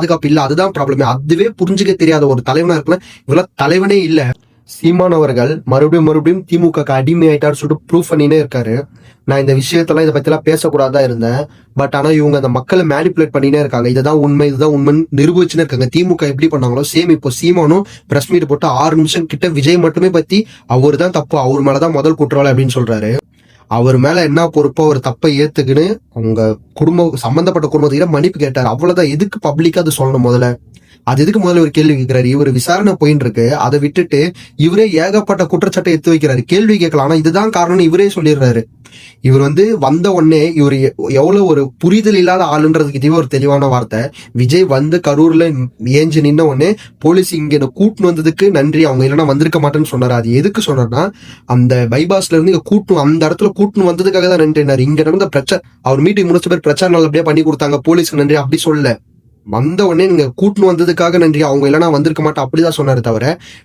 பாதுகாப்பு இல்ல, அதுதான் ப்ராப்ளமே. அதுவே புரிஞ்சுக்க தெரியாத ஒரு தலைவனா இருக்கலாம். இவெல்லாம் தலைவனே இல்ல. சீமான் அவர்கள் மறுபடியும் திமுக அடிமை ஆயிட்டாரு சொல்லிட்டு ப்ரூவ் பண்ணினே இருக்காரு. நான் இந்த விஷயத்தெல்லாம் இதை பத்தி எல்லாம் பேசக்கூடாதான் இருந்தேன். பட் ஆனா இவங்க அந்த மக்களை மேனிபுலேட் பண்ணினே இருக்காங்க. இதுதான் உண்மை நிரூபிச்சுன்னு இருக்காங்க. திமுக எப்படி பண்ணாங்களோ சேம் இப்போ சீமானும் பிரஸ் மீட் போட்டு 6 நிமிஷம் கிட்ட விஜய் மட்டுமே பத்தி அவரு தான் தப்பு, அவர் மேலதான் முதல் குற்றவாளி அப்படின்னு சொல்றாரு. அவர் மேல என்ன பொறுப்போ அவர் தப்பை ஏத்துக்குன்னு அவங்க சம்பந்தப்பட்ட குடும்பத்துக்கிட்ட மன்னிப்பு கேட்டாரு. அவ்வளவுதான். எதுக்கு பப்ளிக்கா அது சொல்லணும்? முதல்ல அது எதுக்கு முதல்ல ஒரு கேள்வி கேட்கிறாரு? இவர் விசாரணை போயின்னு இருக்கு, அதை விட்டுட்டு இவரே ஏகப்பட்ட குற்றச்சாட்டை எடுத்து வைக்கிறாரு. கேள்வி கேட்கலாம், ஆனா இதுதான் காரணம்னு இவரே சொல்லிடுறாரு. இவர் வந்த உடனே இவர் எவ்வளவு ஒரு புரிதல் இல்லாத ஆளுன்றதுக்கு இதுவே ஒரு தெளிவான வார்த்தை. விஜய் கரூர்ல ஏஞ்சு நின்ன உடனே போலீஸ் இங்க கூட்டு வந்ததுக்கு நன்றி, அவங்க இல்லைன்னா வந்திருக்க மாட்டேன்னு சொன்னாரு. அது எதுக்கு சொன்னார்னா, அந்த பைபாஸ்ல இருந்து இங்க அந்த இடத்துல கூட்டு வந்ததுக்காக தான் நன்றினாரு. இங்க நடந்த பிரச்சனை, அவர் மீட்டிங் முடிச்ச பேர் பிரச்சாரம் நல்லபடியா பண்ணி கொடுத்தாங்க, போலீஸ்க்கு நன்றி அப்படி சொல்லல. வந்த உடனே நீங்க கூட்டு வந்ததுக்காக நன்றி, அவங்க இல்லைன்னா வந்திருக்க மாட்டேன் அப்படிதான் சொன்னாரு. தவிர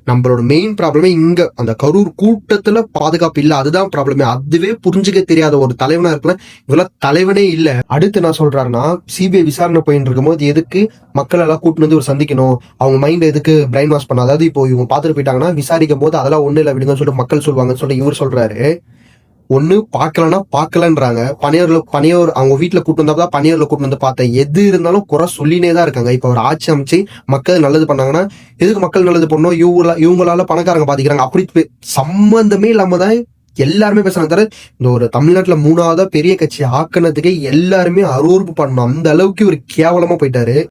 நம்மளோட மெயின் ப்ராப்ளமே இங்க அந்த கரூர் கூட்டத்துல பாதுகாப்பு இல்ல, அதுதான் ப்ராப்ளமே. அதுவே புரிஞ்சுக்க தெரியாத ஒரு தலைவனா இருக்கலாம். இவெல்லாம் தலைவனே இல்ல. அடுத்து நான் சொல்றாருன்னா, சிபிஐ விசாரணை போயிட்டு இருக்கும் போது எதுக்கு மக்கள் எல்லாம் கூட்டு வந்து ஒரு சந்திக்கணும், அவங்க மைண்ட் எதுக்கு பிரைன் வாஷ் பண்ண, அதாவது இப்போ இவங்க பாத்துட்டு போயிட்டாங்கன்னா விசாரிக்கும் போது அதெல்லாம் ஒண்ணு இல்ல விடுங்கன்னு சொல்லிட்டு மக்கள் சொல்லுவாங்கன்னு சொல்லிட்டு இவர் சொல்றாரு. ஒண்ணு பாக்கலன்னா பாக்கலன்றாங்க. பனையூர் அவங்க வீட்டுல கூட்டு வந்தா பனையூர்ல கூட்டு வந்து பார்த்தேன். எது இருந்தாலும் குறை சொல்லினே தான் இருக்காங்க. இப்ப ஒரு ஆட்சி அமைச்சு மக்கள் நல்லது பண்ணாங்கன்னா எதுக்கு மக்கள் நல்லது பண்ணணும், இவங்களால பணக்காரங்க பாதிக்கிறாங்க அப்படி சம்பந்தமே இல்லாம தான் எல்லாருமே பேசுறாங்க. தவிர இந்த ஒரு தமிழ்நாட்டுல 3வது பெரிய கட்சி ஆக்கினதுக்கே எல்லாருமே அருவறுப்பு பண்ணணும். அந்த அளவுக்கு ஒரு கேவலமா போயிட்டாரு.